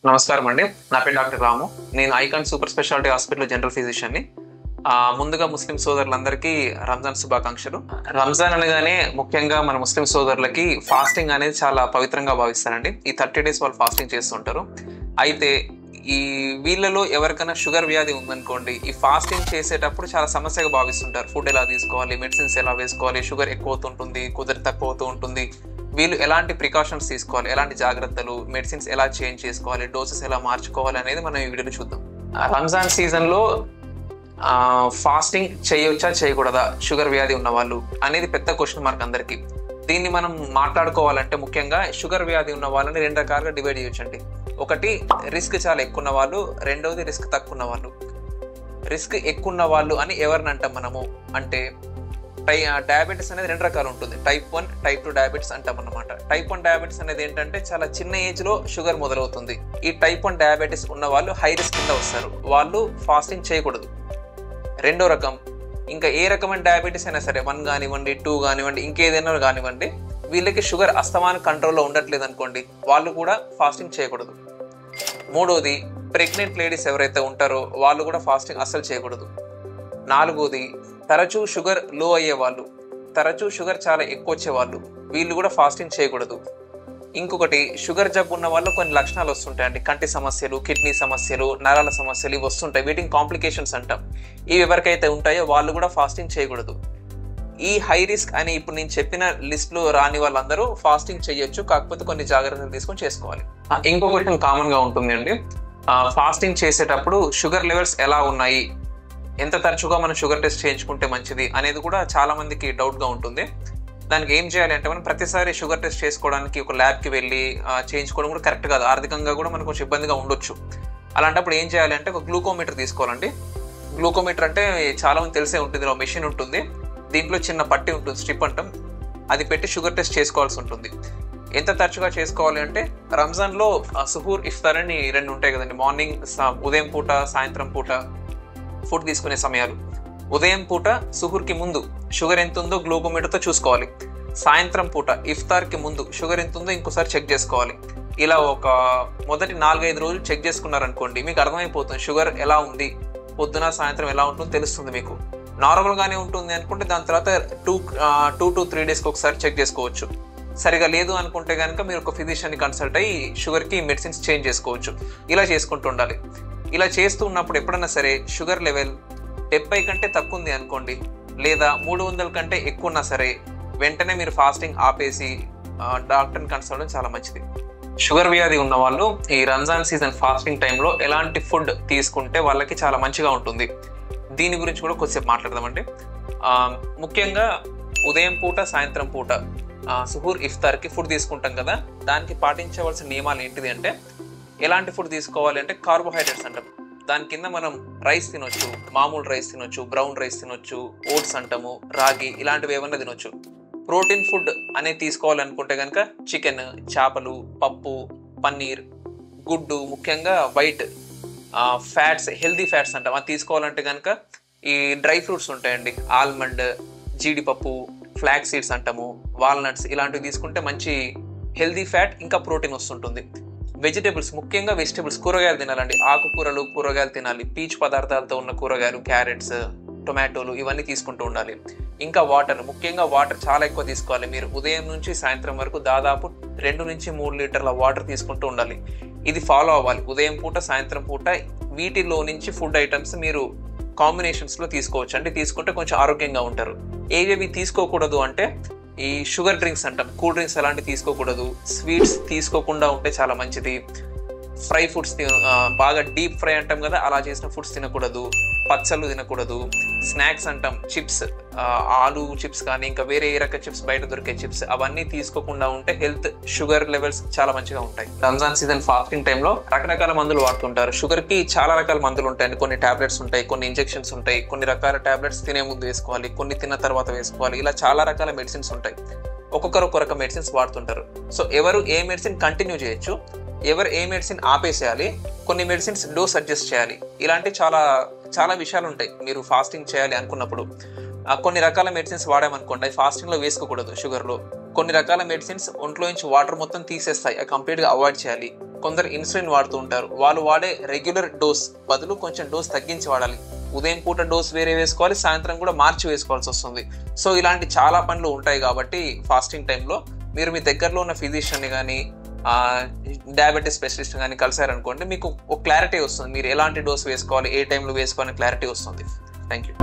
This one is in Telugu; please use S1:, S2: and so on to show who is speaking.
S1: నమస్కారం అండి. నా పేరు డాక్టర్ రాము. నేను Icon super speciality hospital general ఫిజిషియన్ని. ముందుగా ముస్లిం సోదరులందరికీ రంజాన్ శుభాకాంక్షలు. రంజాన్ అనగానే ముఖ్యంగా మన ముస్లిం సోదరులకి ఫాస్టింగ్ అనేది చాలా పవిత్రంగా భావిస్తారండి. ఈ 30 days వాళ్ళు ఫాస్టింగ్ చేస్తుంటారు. అయితే ఈ వీళ్ళలో ఎవరికైనా షుగర్ వ్యాధి ఉందనుకోండి, ఈ ఫాస్టింగ్ చేసేటప్పుడు చాలా సమస్యగా భావిస్తుంటారు. ఫుడ్ ఎలా తీసుకోవాలి, మెడిసిన్స్ ఎలా వేసుకోవాలి, షుగర్ ఎక్కువ అవుతుంటుంది, కుదిరి తక్కువ అవుతూ ఉంటుంది. వీళ్ళు ఎలాంటి ప్రికాషన్స్ తీసుకోవాలి, ఎలాంటి జాగ్రత్తలు, మెడిసిన్స్ ఎలా చేంజ్ చేసుకోవాలి, డోసెస్ ఎలా మార్చుకోవాలి అనేది మనం ఈ వీడియోలో చూద్దాం. రంజాన్ సీజన్లో ఫాస్టింగ్ చేయొచ్చా చేయకూడదా షుగర్ వ్యాధి ఉన్న వాళ్ళు అనేది పెద్ద క్వశ్చన్ మార్క్ అందరికీ. దీన్ని మనం మాట్లాడుకోవాలంటే ముఖ్యంగా షుగర్ వ్యాధి ఉన్న వాళ్ళని 2 రకాలుగా డివైడ్ చేయొచ్చండి. ఒకటి రిస్క్ చాలా ఎక్కువ ఉన్న వాళ్ళు, రెండవది రిస్క్ తక్కువ ఉన్న వాళ్ళు. రిస్క్ ఎక్కువ ఉన్న వాళ్ళు అని ఎవరిని అంటాం మనము అంటే డయాబెటీస్ అనేది 2 రకాలు ఉంటుంది. టైప్ 1, టైప్ 2 డయాబెటీస్ అంటాం అన్నమాట. టైప్ 1 డయాబెటీస్ అనేది ఏంటంటే చాలా చిన్న ఏజ్ లో షుగర్ మొదలవుతుంది. ఈ టైప్ 1 డయాబెటీస్ ఉన్న వాళ్ళు హై రిస్క్ కింద వస్తారు. వాళ్ళు ఫాస్టింగ్ చేయకూడదు. రెండో రకం, ఇంకా ఏ రకమైన డయాబెటీస్ అయినా సరే, 1 కానివ్వండి, 2 కానివ్వండి, ఇంకేదైనా కానివ్వండి, వీళ్ళకి షుగర్ అస్తమాన కంట్రోల్లో ఉండట్లేదు అనుకోండి, వాళ్ళు కూడా ఫాస్టింగ్ చేయకూడదు. మూడోది, ప్రెగ్నెంట్ లేడీస్ ఎవరైతే ఉంటారో వాళ్ళు కూడా ఫాస్టింగ్ అస్సలు చేయకూడదు. నాలుగోది, తరచూ షుగర్ లో అయ్యే వాళ్ళు, తరచూ షుగర్ చాలా ఎక్కువ వచ్చే వాళ్ళు, వీళ్ళు కూడా ఫాస్టింగ్ చేయకూడదు. ఇంకొకటి, షుగర్ జబ్బు ఉన్న వాళ్ళు కొన్ని లక్షణాలు వస్తుంటాయండి. కంటి సమస్యలు, కిడ్నీ సమస్యలు, నరాల సమస్యలు ఇవి వస్తుంటాయి. వీటిని కాంప్లికేషన్స్ అంటాం. ఇవి ఎవరికైతే ఉంటాయో వాళ్ళు కూడా ఫాస్టింగ్ చేయకూడదు. ఈ హై రిస్క్ అని ఇప్పుడు నేను చెప్పిన లిస్ట్ లో రాని వాళ్ళందరూ ఫాస్టింగ్ చేయొచ్చు, కాకపోతే కొన్ని జాగ్రత్తలు తీసుకొని చేసుకోవాలి. ఇంకో క్వశ్చన్ కామన్ గా ఉంటుంది అండి, ఫాస్టింగ్ చేసేటప్పుడు షుగర్ లెవెల్స్ ఎలా ఉన్నాయి, ఎంత తరచుగా మనం షుగర్ టెస్ట్ చేయించుకుంటే మంచిది అనేది కూడా చాలా మందికి డౌట్ గా ఉంటుంది. దానికి ఏం చేయాలి అంటే, మనం ప్రతిసారి షుగర్ టెస్ట్ చేసుకోవడానికి ఒక ల్యాబ్కి వెళ్ళి చేయించుకోవడం కూడా కరెక్ట్ కాదు. ఆర్థికంగా కూడా మనకు కొంచెం ఇబ్బందిగా ఉండొచ్చు. అలాంటప్పుడు ఏం చేయాలి అంటే, ఒక గ్లూకోమీటర్ తీసుకోవాలండి. గ్లూకోమీటర్ అంటే చాలా మంది తెలిసే ఉంటుంది, ఇలా మెషిన్ ఉంటుంది, దీంట్లో చిన్న పట్టి ఉంటుంది, స్ట్రిప్ అంటాం, అది పెట్టి షుగర్ టెస్ట్ చేసుకోవాల్సి ఉంటుంది. ఎంత తరచుగా చేసుకోవాలి అంటే, రంజాన్లో సుహూర్, ఇఫ్తార్ అని 2 ఉంటాయి కదండి. మార్నింగ్, ఉదయం పూట, సాయంత్రం పూట ఫుడ్ తీసుకునే సమయాలు. ఉదయం పూట సుహూర్కి ముందు షుగర్ ఎంత ఉందో గ్లూకోమీటర్తో చూసుకోవాలి. సాయంత్రం పూట ఇఫ్తార్కి ముందు షుగర్ ఎంత ఉందో ఇంకోసారి చెక్ చేసుకోవాలి. ఇలా ఒక మొదటి 4-5 రోజులు చెక్ చేసుకున్నారనుకోండి, మీకు అర్థమైపోతుంది షుగర్ ఎలా ఉంది, పొద్దున సాయంత్రం ఎలా ఉంటుందో తెలుస్తుంది. మీకు నార్మల్గానే ఉంటుంది అనుకుంటే దాని తర్వాత 2 to 3 daysకి ఒకసారి చెక్ చేసుకోవచ్చు. సరిగా లేదు అనుకుంటే కనుక మీరు ఒక ఫిజిషియన్ని కన్సల్ట్ అయ్యి షుగర్కి మెడిసిన్స్ చేంజ్ చేసుకోవచ్చు. ఇలా చేసుకుంటూ ఉండాలి. ఇలా చేస్తూ ఉన్నప్పుడు ఎప్పుడైనా సరే షుగర్ లెవెల్ 70 కంటే తక్కువ ఉంది అనుకోండి, లేదా 300 కంటే ఎక్కువ ఉన్నా సరే, వెంటనే మీరు ఫాస్టింగ్ ఆపేసి డాక్టర్ని కన్సల్ట్ చాలా మంచిది. షుగర్ వ్యాధి ఉన్న వాళ్ళు ఈ రంజాన్ సీజన్ ఫాస్టింగ్ టైంలో ఎలాంటి ఫుడ్ తీసుకుంటే వాళ్ళకి చాలా మంచిగా ఉంటుంది, దీని గురించి కూడా కొద్దిసేపు మాట్లాడదామండి. ముఖ్యంగా ఉదయం పూట, సాయంత్రం పూట సుహూర్, ఇఫ్తార్కి ఫుడ్ తీసుకుంటాం కదా, దానికి పాటించవలసిన నియమాలు ఏంటిది అంటే, ఎలాంటి ఫుడ్ తీసుకోవాలి అంటే, కార్బోహైడ్రేట్స్ అంటాం. దాని కింద మనం రైస్ తినొచ్చు, మామూలు రైస్ తినొచ్చు, బ్రౌన్ రైస్ తినొచ్చు, ఓట్స్ అంటాము, రాగి, ఇలాంటివి ఏమన్నా తినొచ్చు. ప్రోటీన్ ఫుడ్ అనేది తీసుకోవాలనుకుంటే కనుక చికెన్, చేపలు, పప్పు, పన్నీర్, గుడ్డు, ముఖ్యంగా వైట్ ఫ్యాట్స్, హెల్దీ ఫ్యాట్స్ అంటాం, అది తీసుకోవాలంటే కనుక ఈ డ్రై ఫ్రూట్స్ ఉంటాయండి, ఆల్మండ్, జీడిపప్పు, ఫ్లాక్ సీడ్స్ అంటాము, వాల్నట్స్, ఇలాంటివి తీసుకుంటే మంచి హెల్దీ ఫ్యాట్ ఇంకా ప్రోటీన్ వస్తుంటుంది. వెజిటేబుల్స్, ముఖ్యంగా వెజిటేబుల్స్, కూరగాయలు తినాలండి. ఆకుకూరలు, కూరగాయలు తినాలి. పీచు పదార్థాలతో ఉన్న కూరగాయలు, క్యారెట్స్, టొమాటోలు, ఇవన్నీ తీసుకుంటూ ఉండాలి. ఇంకా వాటర్, ముఖ్యంగా వాటర్ చాలా ఎక్కువ తీసుకోవాలి. మీరు ఉదయం నుంచి సాయంత్రం వరకు దాదాపు 2 నుంచి 3 లీటర్ల వాటర్ తీసుకుంటూ ఉండాలి. ఇది ఫాలో అవ్వాలి ఉదయం పూట, సాయంత్రం పూట. వీటిలో నుంచి ఫుడ్ ఐటమ్స్ మీరు కాంబినేషన్స్లో తీసుకోవచ్చు అండి. తీసుకుంటే కొంచెం ఆరోగ్యంగా ఉంటారు. ఏవేవి తీసుకోకూడదు అంటే, ఈ షుగర్ డ్రింక్స్ అంటాం, కూల్ డ్రింక్స్ అలాంటివి తీసుకోకూడదు. స్వీట్స్ తీసుకోకుండా ఉంటే చాలా మంచిది. ఫ్రై ఫుడ్స్, బాగా డీప్ ఫ్రై అంటాం కదా, అలా చేసిన ఫుడ్స్ తినకూడదు. పచ్చళ్ళు తినకూడదు. స్నాక్స్ అంటాం, చిప్స్, ఆలు చిప్స్ కానీ ఇంకా వేరే ఏ రకం చిప్స్, బయట దొరికే చిప్స్, అవన్నీ తీసుకోకుండా ఉంటే హెల్త్, షుగర్ లెవెల్స్ చాలా మంచిగా ఉంటాయి. రంజాన్ సీజన్ ఫాస్టింగ్ టైంలో రకరకాల మందులు వాడుతుంటారు. షుగర్కి చాలా రకాల మందులు ఉంటాయండి. కొన్ని టాబ్లెట్స్ ఉంటాయి, కొన్ని ఇంజెక్షన్స్ ఉంటాయి, కొన్ని రకాల టాబ్లెట్స్ తినే ముందు వేసుకోవాలి, కొన్ని తిన్న తర్వాత వేసుకోవాలి. ఇలా చాలా రకాల మెడిసిన్స్ ఉంటాయి. ఒక్కొక్కరు ఒక రకం మెడిసిన్స్ వాడుతుంటారు. సో ఎవరు ఏ మెడిసిన్ కంటిన్యూ చేయొచ్చు, ఎవరు ఏ మెడిసిన్ ఆపేసేయాలి, కొన్ని మెడిసిన్స్ డోస్ అడ్జస్ట్ చేయాలి, ఇలాంటి చాలా చాలా విషయాలు ఉంటాయి. మీరు ఫాస్టింగ్ చేయాలి అనుకున్నప్పుడు కొన్ని రకాల మెడిసిన్స్ వాడామనుకోండి, అవి ఫాస్టింగ్లో వేసుకోకూడదు. షుగర్లో కొన్ని రకాల మెడిసిన్స్ ఒంట్లో నుంచి వాటర్ మొత్తం తీసేస్తాయి, అవి కంప్లీట్గా అవాయిడ్ చేయాలి. కొందరు ఇన్సులిన్ వాడుతూ ఉంటారు, వాళ్ళు వాడే రెగ్యులర్ డోస్ బదులు కొంచెం డోస్ తగ్గించి వాడాలి. ఉదయం పూట డోస్ వేరే వేసుకోవాలి, సాయంత్రం కూడా మార్చి వేసుకోవాల్సి వస్తుంది. సో ఇలాంటి చాలా పనులు ఉంటాయి కాబట్టి ఫాస్టింగ్ టైంలో మీరు మీ దగ్గరలో ఉన్న ఫిజిషియన్ని కానీ డయాబెటీస్ స్పెషలిస్ట్ కానీ కలిసారనుకోండి, మీకు ఒక క్లారిటీ వస్తుంది, మీరు ఎలాంటి డోస్ వేసుకోవాలి, ఏ టైంలో వేసుకోవాలని క్లారిటీ వస్తుంది. Thank you.